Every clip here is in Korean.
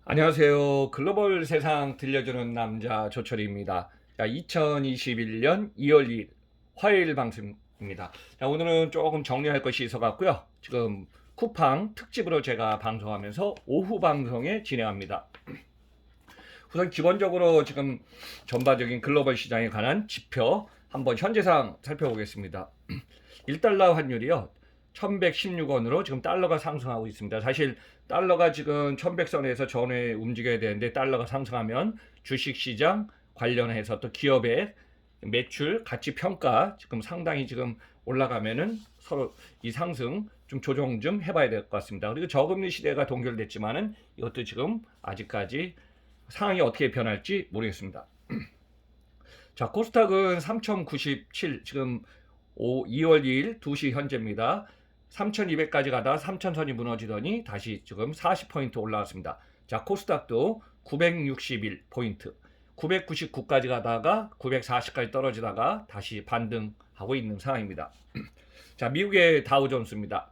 안녕하세요. 글로벌 세상 들려주는 남자 조철입니다. 자, 2021년 2월 2일 화요일 방송입니다. 자, 오늘은 조금 정리할 것이 있어 갖고요. 지금 쿠팡 특집으로 제가 방송하면서 오후 방송에 진행합니다. 우선 기본적으로 지금 전반적인 글로벌 시장에 관한 지표 한번 현재상 살펴보겠습니다. 1달러 환율이요. 1116원으로 지금 달러가 상승하고 있습니다. 사실 달러가 지금 1100선에서 전에 움직여야 되는데 달러가 상승하면 주식시장 관련해서 또 기업의 매출 가치 평가 지금 상당히 지금 올라가면은 서로 이 상승 좀 조정 좀 해봐야 될 것 같습니다. 그리고 저금리 시대가 동결됐지만은 이것도 지금 아직까지 상황이 어떻게 변할지 모르겠습니다. 자, 코스닥은 3097 지금 2월 2일 2시 현재입니다. 3200까지 가다가 3000선이 무너지더니 다시 지금 40포인트 올라왔습니다. 자, 코스닥도 961포인트 999까지 가다가 940까지 떨어지다가 다시 반등하고 있는 상황입니다. 자, 미국의 다우존스입니다.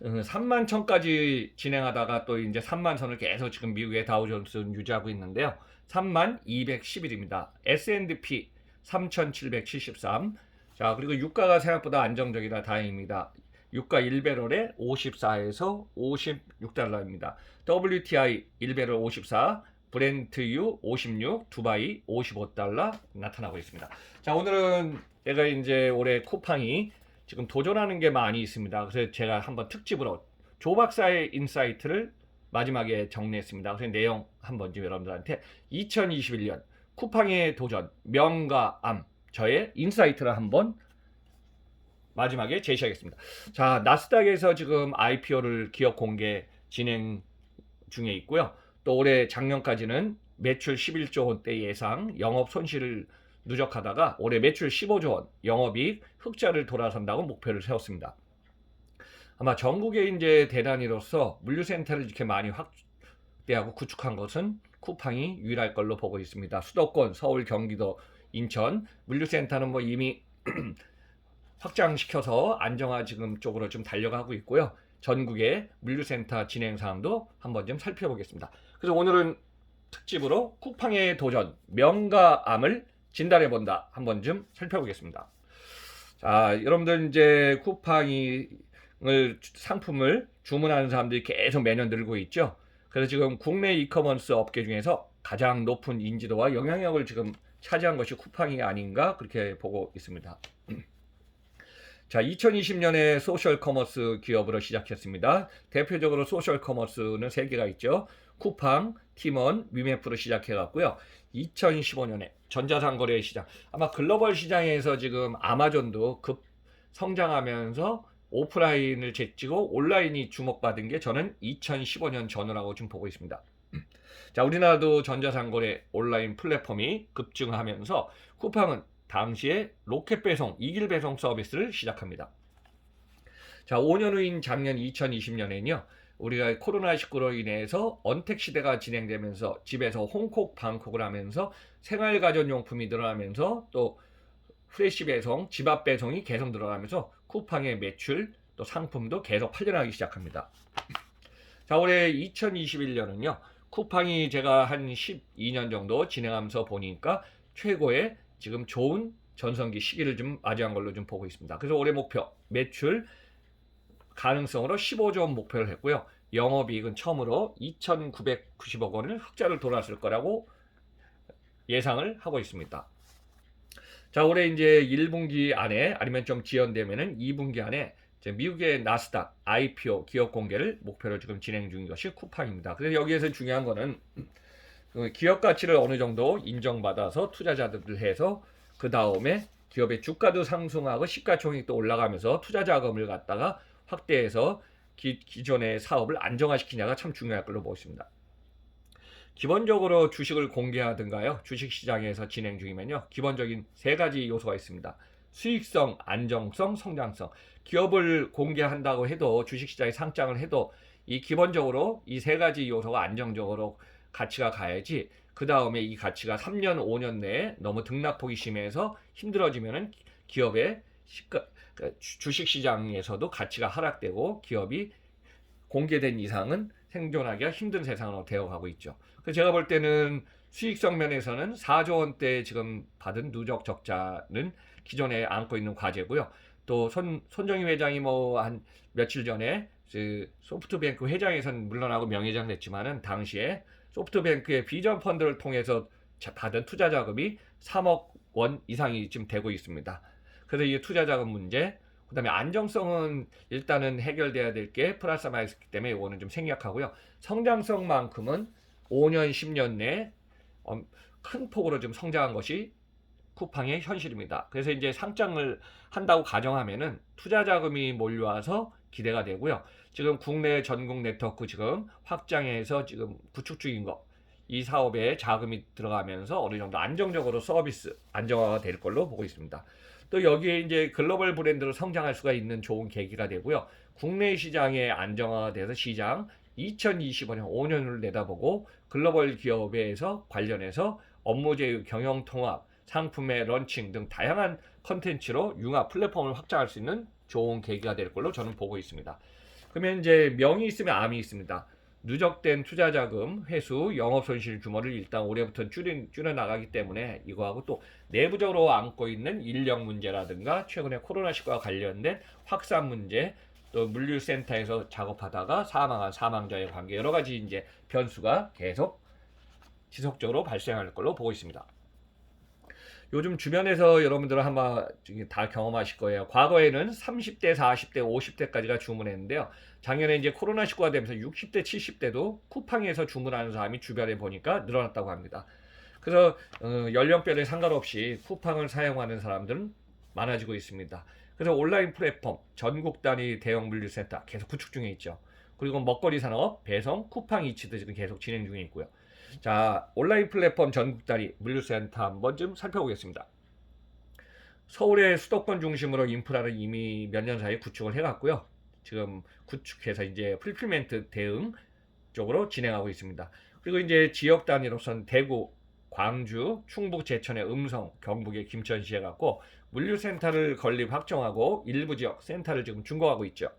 3만 천까지 진행하다가 또 이제 3만 선을 계속 지금 미국의 다우존스는 유지하고 있는데요. 3만 211입니다. S&P 3773. 자, 그리고 유가가 생각보다 안정적이라 다행입니다. 유가 1배럴에 54에서 56달러입니다. WTI 1배럴 54, 브렌트유 56, 두바이 55달러 나타나고 있습니다. 자, 오늘은 제가 이제 올해 쿠팡이 지금 도전하는 게 많이 있습니다. 그래서 제가 한번 특집으로 조 박사의 인사이트를 마지막에 정리했습니다. 그래서 내용 한번 좀 여러분들한테 2021년 쿠팡의 도전 명가암 저의 인사이트를 한번 마지막에 제시하겠습니다. 자, 나스닥에서 지금 IPO를 기업 공개 진행 중에 있고요. 또 올해 작년까지는 매출 11조 원대 예상 영업 손실을 누적하다가 올해 매출 15조 원, 영업이익 흑자를 돌아선다고 목표를 세웠습니다. 아마 전국의 이제 대단위로서 물류센터를 이렇게 많이 확대하고 구축한 것은 쿠팡이 유일할 걸로 보고 있습니다. 수도권, 서울, 경기도, 인천 물류센터는 뭐 이미 확장시켜서 안정화 지금 쪽으로 좀 달려가고 있고요. 전국의 물류센터 진행 사항도 한번 좀 살펴보겠습니다. 그래서 오늘은 특집으로 쿠팡의 도전 명가암을 진단해 본다 한번 좀 살펴보겠습니다. 자, 여러분들 이제 쿠팡을 상품을 주문하는 사람들이 계속 매년 늘고 있죠. 그래서 지금 국내 이커머스 업계 중에서 가장 높은 인지도와 영향력을 지금 차지한 것이 쿠팡이 아닌가 그렇게 보고 있습니다. 자, 2020년에 소셜 커머스 기업으로 시작했습니다. 대표적으로 소셜 커머스는 3개가 있죠. 쿠팡, 티먼, 위메프로 시작해 갔고요. 2015년에 전자상거래 시장, 아마 글로벌 시장에서 지금 아마존도 급 성장하면서 오프라인을 제치고 온라인이 주목받은 게 저는 2015년 전후라고 좀 보고 있습니다. 자, 우리나라도 전자상거래 온라인 플랫폼이 급증하면서 쿠팡은 당시에 로켓 배송, 이길 배송 서비스를 시작합니다. 자, 5년 후인 작년 2020년에는요. 우리가 코로나19로 인해서 언택 시대가 진행되면서 집에서 홍콕 방콕을 하면서 생활 가전용품이 늘어나면서 또 프레시 배송, 집 앞 배송이 계속 늘어나면서 쿠팡의 매출 또 상품도 계속 팔려나가기 시작합니다. 자, 올해 2021년은요. 쿠팡이 제가 한 12년 정도 진행하면서 보니까 최고의 지금 좋은 전성기 시기를 좀 맞이한 걸로 좀 보고 있습니다. 그래서 올해 목표 매출 가능성으로 15조 원 목표를 했고요. 영업이익은 처음으로 2,990억 원을 흑자를 돌았을 거라고 예상을 하고 있습니다. 자, 올해 이제 1분기 안에 아니면 좀 지연되면은 2분기 안에 미국의 나스닥 IPO 기업 공개를 목표로 지금 진행 중인 것이 쿠팡입니다. 그래서 여기에서 중요한 거는 기업 가치를 어느 정도 인정받아서 투자자들을 해서 그 다음에 기업의 주가도 상승하고 시가총액도 올라가면서 투자 자금을 갖다가 확대해서 기존의 사업을 안정화시키냐가 참 중요할 걸로 보입니다. 기본적으로 주식을 공개하든가요, 주식시장에서 진행 중이면요, 기본적인 3가지 요소가 있습니다. 수익성, 안정성, 성장성. 기업을 공개한다고 해도 주식시장에 상장을 해도 이 기본적으로 이 3가지 요소가 안정적으로 가치가 가야지 그 다음에 이 가치가 3년, 5년 내에 너무 등락폭이 심해서 힘들어지면은 기업의 주식시장에서도 가치가 하락되고 기업이 공개된 이상은 생존하기가 힘든 세상으로 되어가고 있죠. 그래서 제가 볼 때는 수익성 면에서는 4조 원대 지금 받은 누적 적자는 기존에 안고 있는 과제고요. 또 손정희 회장이 뭐 한 며칠 전에 그 소프트뱅크 회장에서는 물러나고 명예회장 됐지만은 당시에 소프트뱅크의 비전 펀드를 통해서 받은 투자 자금이 3억 원 이상이 지금 되고 있습니다. 그래서 이 투자 자금 문제, 그다음에 안정성은 일단은 해결돼야 될 게 플러스 마이너스 있기 때문에 이거는 좀 생략하고요. 성장성만큼은 5년, 10년 내에 큰 폭으로 좀 성장한 것이 쿠팡의 현실입니다. 그래서 이제 상장을 한다고 가정하면은 투자 자금이 몰려와서 기대가 되고요. 지금 국내 전국 네트워크 지금 확장해서 지금 구축 중인 거, 이 사업에 자금이 들어가면서 어느 정도 안정적으로 서비스 안정화가 될 걸로 보고 있습니다. 또 여기에 이제 글로벌 브랜드로 성장할 수가 있는 좋은 계기가 되고요. 국내 시장의 안정화가 돼서 시장 2025년 5년을 내다보고 글로벌 기업에서 관련해서 업무 제휴, 경영 통합, 상품의 런칭 등 다양한 컨텐츠로 융합 플랫폼을 확장할 수 있는 좋은 계기가 될 걸로 저는 보고 있습니다. 그러면 이제 명이 있으면 암이 있습니다. 누적된 투자 자금, 회수, 영업 손실 규모를 일단 올해부터 줄여 나가기 때문에 이거하고 또 내부적으로 안고 있는 인력 문제라든가 최근에 코로나19와 관련된 확산 문제, 또 물류센터에서 작업하다가 사망한 사망자의 관계, 여러 가지 이제 변수가 계속 지속적으로 발생할 걸로 보고 있습니다. 요즘 주변에서 여러분들은 아마 다 경험하실 거예요. 과거에는 30대, 40대, 50대까지가 주문했는데요. 작년에 이제 코로나19가 되면서 60대, 70대도 쿠팡에서 주문하는 사람이 주변에 보니까 늘어났다고 합니다. 그래서 연령별에 상관없이 쿠팡을 사용하는 사람들은 많아지고 있습니다. 그래서 온라인 플랫폼, 전국 단위 대형 물류센터 계속 구축 중에 있죠. 그리고 먹거리 산업, 배송, 쿠팡 이츠도 지금 계속 진행 중에 있고요. 자, 온라인 플랫폼 전국 단위 물류센터 한번 좀 살펴보겠습니다. 서울의 수도권 중심으로 인프라를 이미 몇 년 사이에 구축을 해갔고요. 지금 구축해서 이제 풀필멘트 대응 쪽으로 진행하고 있습니다. 그리고 이제 지역 단위로선 대구, 광주, 충북 제천의 음성, 경북의 김천시에 갖고 물류센터를 건립 확정하고 일부 지역 센터를 지금 준공하고 있죠.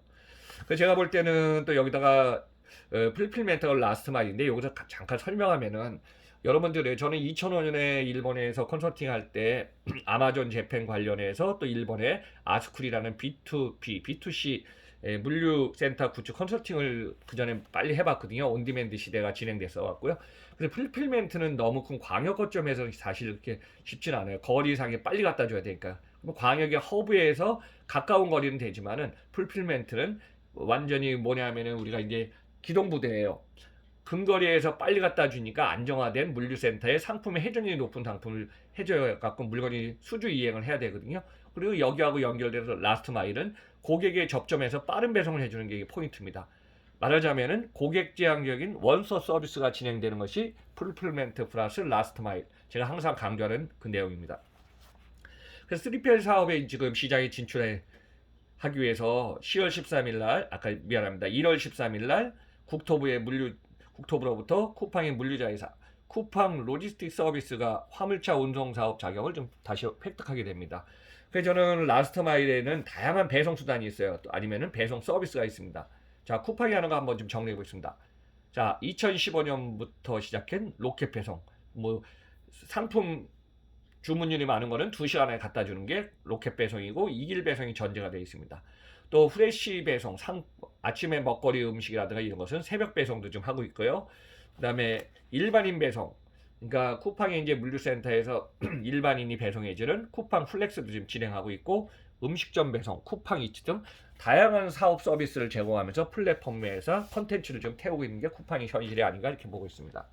그래서 제가 볼 때는 또 여기다가 풀필멘트가 라스트 마일인데 여기서 잠깐 설명하면은 여러분들이 저는 2005년에 일본에서 컨설팅 할 때 아마존 재팬 관련해서 또 일본의 아스쿨이라는 B2B, B2C 물류센터 구축 컨설팅을 그 전에 빨리 해봤거든요. 온디맨드 시대가 진행됐어 갖고요. 그래서 풀필멘트는 너무 큰 광역 거점에서 사실 이렇게 쉽진 않아요. 거리상에 빨리 갖다 줘야 되니까. 광역의 허브에서 가까운 거리는 되지만은 풀필멘트는 완전히 뭐냐면은 우리가 이제 기동부대예요. 근거리에서 빨리 갖다 주니까 안정화된 물류센터에 상품의 회전율이 높은 상품을 해줘야 갖고 물건이 수주 이행을 해야 되거든요. 그리고 여기하고 연결돼서 라스트 마일은 고객의 접점에서 빠른 배송을 해주는 게 포인트입니다. 말하자면은 고객 지향적인 원서 서비스가 진행되는 것이 풀필멘트 플러스 라스트 마일. 제가 항상 강조하는 그 내용입니다. 그래서 3PL 사업에 지금 시장에 진출하기 위해서 10월 13일 날, 아까 미안합니다. 1월 13일 날 국토부로부터 쿠팡의 물류자회사 쿠팡 로지스틱 서비스가 화물차 운송 사업 자격을 좀 다시 획득하게 됩니다. 그래서 저는 라스트 마일에는 다양한 배송 수단이 있어요. 또 아니면은 배송 서비스가 있습니다. 자, 쿠팡이 하는 거 한번 좀 정리해 보겠습니다. 자, 2015년부터 시작한 로켓 배송. 뭐 상품 주문율이 많은 거는 2시간 안에 갖다 주는 게 로켓 배송이고 2일 배송이 전제가 되어 있습니다. 또 프레시 배송, 아침에 먹거리 음식이라든가 이런 것은 새벽 배송도 좀 하고 있고요. 그다음에 일반인 배송, 그러니까 쿠팡의 이제 물류센터에서 일반인이 배송해주는 쿠팡 플렉스도 지금 진행하고 있고, 음식점 배송, 쿠팡 이츠 등 다양한 사업 서비스를 제공하면서 플랫폼에서 컨텐츠를 좀 태우고 있는 게 쿠팡의 현실이 아닌가 이렇게 보고 있습니다.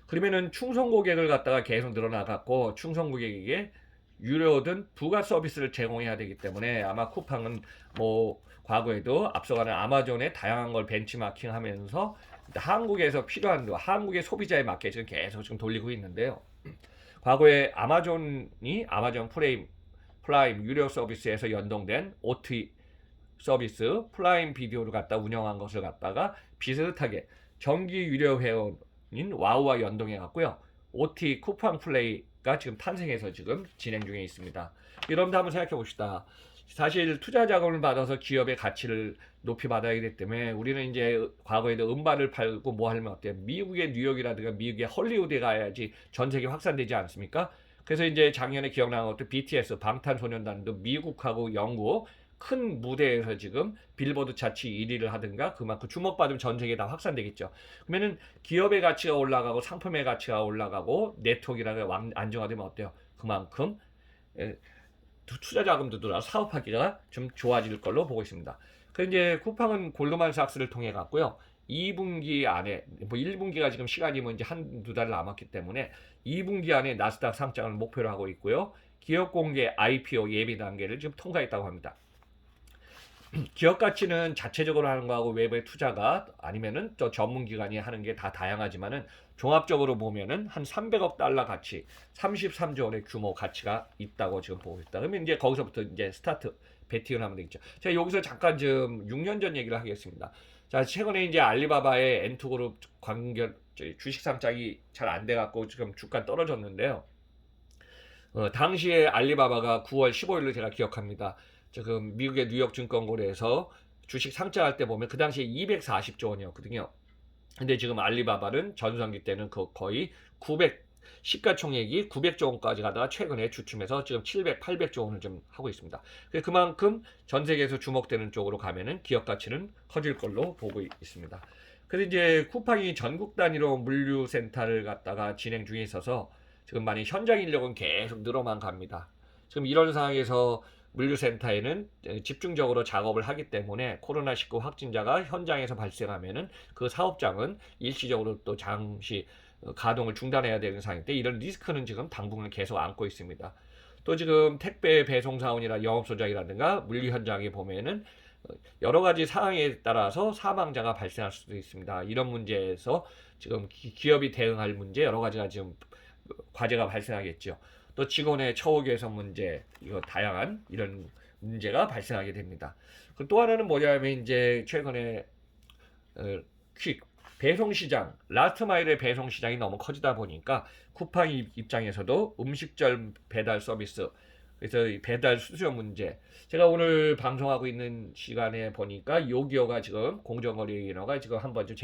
그러면은 충성 고객을 갖다가 계속 늘어나갔고, 충성 고객에게 유료든 부가 서비스를 제공해야 되기 때문에 아마 쿠팡은 뭐 과거에도 앞서가는 아마존의 다양한 걸 벤치마킹하면서 한국에서 필요한 한국의 소비자의 마켓을 계속 지금 돌리고 있는데요. 과거에 아마존이 아마존 프라임 유료 서비스에서 연동된 OT 서비스 프라임 비디오를 갖다 운영한 것을 갖다가 비슷하게 정기 유료 회원인 와우와 연동해 갖고요. OT 쿠팡 플레이가 지금 탄생해서 지금 진행 중에 있습니다. 여러분들 한번 생각해 봅시다. 사실 투자 자금을 받아서 기업의 가치를 높이 받아야 되기 때문에 우리는 이제 과거에도 음반을 팔고 뭐 하면 어때요? 미국의 뉴욕이라든가 미국의 헐리우드에 가야지 전 세계 확산되지 않습니까? 그래서 이제 작년에 기억나는 것도 BTS 방탄소년단도 미국하고 영국 큰 무대에서 지금 빌보드 차트 1위를 하든가 그만큼 주목받으면 전 세계에 다 확산되겠죠. 그러면은 기업의 가치가 올라가고 상품의 가치가 올라가고 네트워크가 안정화되면 어때요? 그만큼 투자 자금도 들어 사업하기가 좀 좋아질 걸로 보고 있습니다. 그 이제 쿠팡은 골드만삭스를 통해 갔고요. 2분기 안에 뭐 1분기가 지금 시간이 뭐 이제 한두 달 남았기 때문에 2분기 안에 나스닥 상장을 목표로 하고 있고요. 기업 공개 IPO 예비 단계를 지금 통과했다고 합니다. 기업 가치는 자체적으로 하는 거하고 외부의 투자가 아니면은 또 전문 기관이 하는 게 다 다양하지만은 종합적으로 보면은 한 300억 달러 가치, 33조 원의 규모 가치가 있다고 지금 보고 있다. 그러면 이제 거기서부터 이제 스타트 베팅을 하면 되겠죠. 제가 여기서 잠깐 좀 6년 전 얘기를 하겠습니다. 자, 최근에 이제 알리바바의 엔투그룹 주식 상장이 잘 안 돼 갖고 지금 주가 떨어졌는데요. 당시에 알리바바가 9월 15일로 제가 기억합니다. 지금 미국의 뉴욕 증권거래에서 주식 상장할 때 보면 그 당시에 240조 원이었거든요. 근데 지금 알리바바는 전성기 때는 거의 900 시가총액이 900조 원까지 가다가 최근에 주춤해서 지금 700, 800조 원을 좀 하고 있습니다. 그만큼 전 세계에서 주목되는 쪽으로 가면은 기업 가치는 커질 걸로 보고 있습니다. 그래서 이제 쿠팡이 전국 단위로 물류센터를 갖다가 진행 중에 있어서 지금 많이 현장 인력은 계속 늘어만 갑니다. 지금 이런 상황에서 물류센터에는 집중적으로 작업을 하기 때문에 코로나19 확진자가 현장에서 발생하면은 그 사업장은 일시적으로 또 잠시 가동을 중단해야 되는 상황인데 이런 리스크는 지금 당분간 계속 안고 있습니다. 또 지금 택배 배송 사원이나 영업소장이라든가 물류 현장에 보면은 여러 가지 상황에 따라서 사망자가 발생할 수도 있습니다. 이런 문제에서 지금 기업이 대응할 문제 여러 가지가 지금 과제가 발생하겠죠. 또 직원의 처우 개선 문제, 이거 다양한 이런 문제가 발생하게 됩니다. 또 하나는 뭐냐면 이제 최근에 퀵 배송 시장, 라스트 마일의 배송 시장이 너무 커지다 보니까 쿠팡 입장에서도 음식점 배달 서비스, 그래서 배달 수수료 문제. 제가 오늘 방송하고 있는 시간에 보니까 요기요가 지금 공정거래위원회가 지금 한번 좀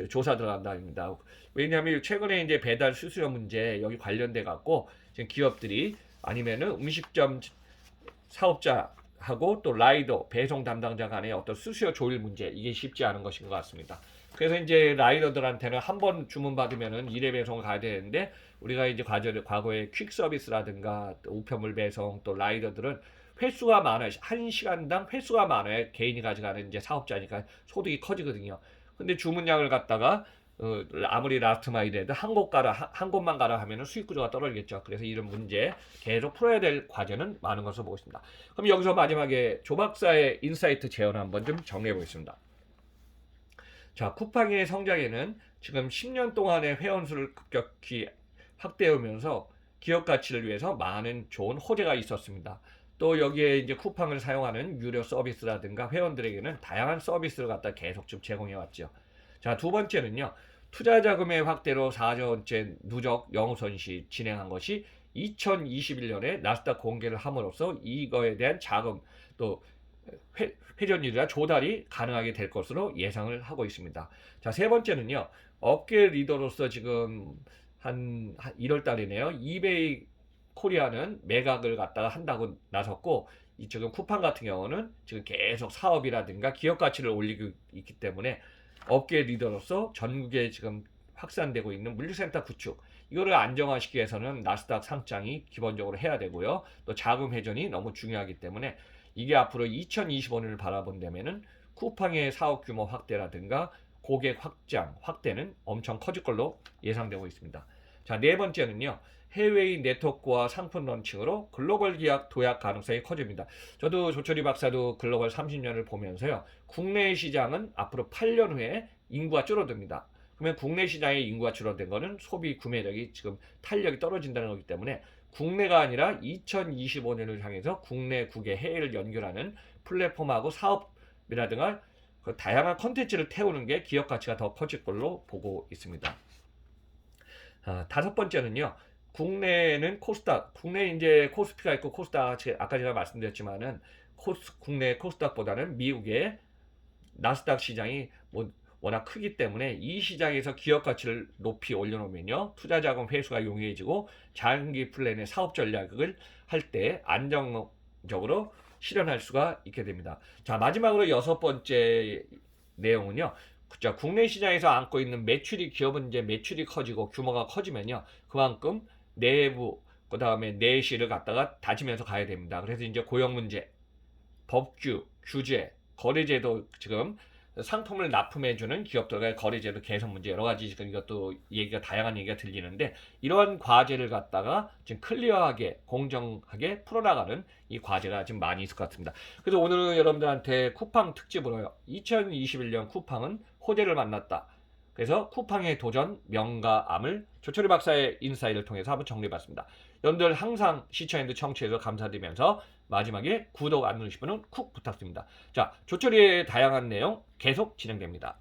조사 들어간다입니다. 왜냐하면 최근에 이제 배달 수수료 문제 여기 관련돼 갖고 지금 기업들이 아니면은 음식점 사업자하고 또 라이더 배송 담당자 간의 어떤 수수료 조율 문제 이게 쉽지 않은 것인 것 같습니다. 그래서 이제 라이더들한테는 한 번 주문 받으면은 일회 배송을 가야 되는데 우리가 이제 과거에 퀵 서비스라든가 또 우편물 배송 또 라이더들은 횟수가 많아요. 한 시간당 횟수가 많아요. 개인이 가져가는 이제 사업자니까 소득이 커지거든요. 근데 주문량을 갖다가 아무리 라스트 마일이라도 한 곳만 가라 하면은 수익 구조가 떨어지겠죠. 그래서 이런 문제 계속 풀어야 될 과제는 많은 것으로 보고 있습니다. 그럼 여기서 마지막에 조 박사의 인사이트 제언을 한번 좀 정리해 보겠습니다. 자, 쿠팡의 성장에는 지금 10년 동안의 회원수를 급격히 확대하면서 기업 가치를 위해서 많은 좋은 호재가 있었습니다. 또 여기에 이제 쿠팡을 사용하는 유료 서비스라든가 회원들에게는 다양한 서비스를 갖다 계속 좀 제공해 왔죠. 자, 두 번째는요. 투자 자금의 확대로 4조원째 누적 영업손실 진행한 것이 2021년에 나스닥 공개를 함으로써 이거에 대한 자금 또 회전율이나 조달이 가능하게 될 것으로 예상을 하고 있습니다. 자, 세 번째는요. 업계 리더로서 지금 한 1월 달이네요. 이베이 코리아는 매각을 갖다가 한다고 나섰고 지금 쿠팡 같은 경우는 지금 계속 사업이라든가 기업 가치를 올리고 있기 때문에 업계 리더로서 전국에 지금 확산되고 있는 물류센터 구축 이거를 안정화시키기 위해서는 나스닥 상장이 기본적으로 해야 되고요. 또 자금 회전이 너무 중요하기 때문에 이게 앞으로 2025년을 바라본다면은 쿠팡의 사업 규모 확대라든가 고객 확대는 엄청 커질 걸로 예상되고 있습니다. 자, 네 번째는요. 해외인 네트워크와 상품 런칭으로 글로벌 기업 도약 가능성이 커집니다. 저도 조철희 박사도 글로벌 30년을 보면서요. 국내 시장은 앞으로 8년 후에 인구가 줄어듭니다. 그러면 국내 시장의 인구가 줄어든 거는 소비 구매력이 지금 탄력이 떨어진다는 거기 때문에 국내가 아니라 2025년을 향해서 국내 국외 해외를 연결하는 플랫폼하고 사업이라든가 그 다양한 컨텐츠를 태우는 게 기업 가치가 더 커질 걸로 보고 있습니다. 다섯 번째는요. 국내는 코스닥, 국내 이제 코스피가 있고 코스닥, 아까 제가 말씀드렸지만은 국내 코스닥보다는 미국의 나스닥 시장이 뭐 워낙 크기 때문에 이 시장에서 기업 가치를 높이 올려놓으면요, 투자 자금 회수가 용이해지고 장기 플랜의 사업 전략을 할 때 안정적으로 실현할 수가 있게 됩니다. 자, 마지막으로 6번째 내용은요. 자, 국내 시장에서 안고 있는 매출이, 기업은 이제 매출이 커지고 규모가 커지면요, 그만큼 내부, 그 다음에 내실을 갖다가 다지면서 가야 됩니다. 그래서 이제 고용 문제, 법규, 규제, 거래제도, 지금 상품을 납품해주는 기업들과의 거래제도 개선 문제, 여러 가지 지금 이것도 얘기가, 다양한 얘기가 들리는데, 이러한 과제를 갖다가 지금 클리어하게, 공정하게 풀어나가는 이 과제가 지금 많이 있을 것 같습니다. 그래서 오늘은 여러분들한테 쿠팡 특집으로요, 2021년 쿠팡은 호재를 만났다. 그래서 쿠팡의 도전, 명가암을 조철희 박사의 인사이트를 통해서 한번 정리해봤습니다. 여러분들 항상 시청해주셔서 청취해서 감사드리면서 마지막에 구독 안 누르신 분은 쿡 부탁드립니다. 자, 조철희의 다양한 내용 계속 진행됩니다.